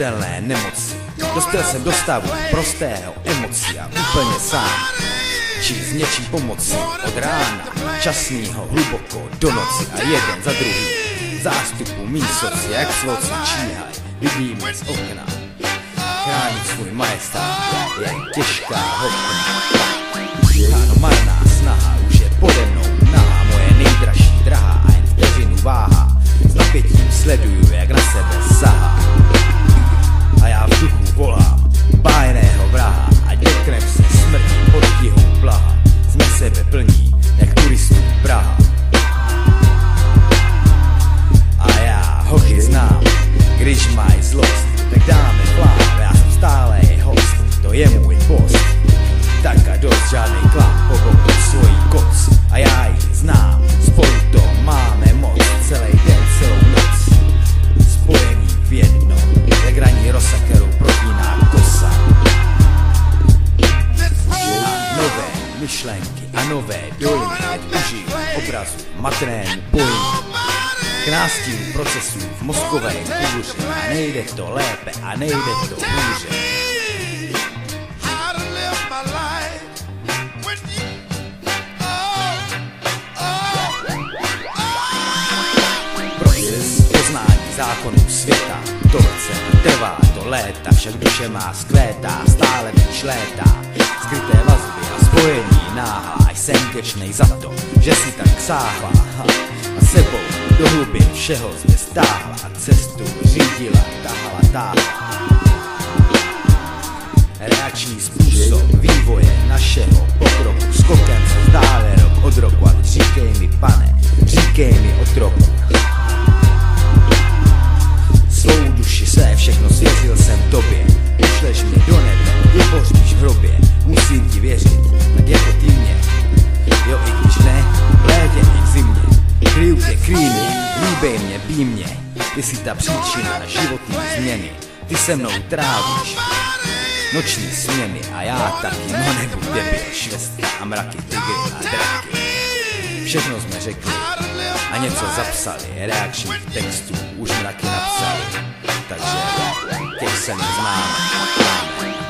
smrtelné nemoci. Dospěl jsem do stavu prostého emocí a úplně sám. Či s něčím pomocí od rána časnýho hluboko do noci a jeden za druhý zástupu mý soci, jak sloci číhaj, vidíme z okna. Chránit svůj majestát je těžká hodna. Ano, marná snaha už je pode mnou nahá, moje nejdražší drahá a jen vteřinu váha. S napětím sleduju, jak na sebe sahá. A já v duchu volám bájného vraha, ať dotknem se smrti pod tihou blaha. Jsme sebe plní, jak turistů Praha. A já hochy znám, když mají zlost, tak dáme plán, já jsem stále jej host, to je můj post. Tak a dost, žádnej klam, pochopil svojí koc. A já ji znám, spolu to máme moc, celý den, celou noc, spojení v jedno, jak raní rosa, kterou protíná kosa. A nové myšlenky a nové dojmy, ať užiju obrazu, matrénu, pojmu. K nástínu procesů v mozkové kůži a nejde to lépe a nejde to hůře. Proces poznání zákonů světa, to chce, trvá to léta, však duše má skvétá, stále víc létá. Skryté vazby a spojení náhá, jsem vděčnej za to, že si tak sáhla a sebou do hlubin všeho zde stáhla a cestu řídila, táhla. Reakční způsob vývoje našeho pokroku, skokem se vzdále rok od roku, a říkej mi pane, říkej mi otroku. Svou duši se všechno svěřil jsem tobě, pošleš mě do nebe, vypořbíš v hrobě, musím ti věřit, tak jako ty mě. Jo, i když ne, v létě i v zimě, kryju tě, kryj mě, líbej mě, bí mě, ty jsi ta příčina životní změny, ty se mnou trávíš noční směny a já taky, no nebuď debil, švestka a mraky, tygry a draky. Všechno jsme řekli a něco zapsali, reakčních textů už mraky napsali, takže těch se neznáme.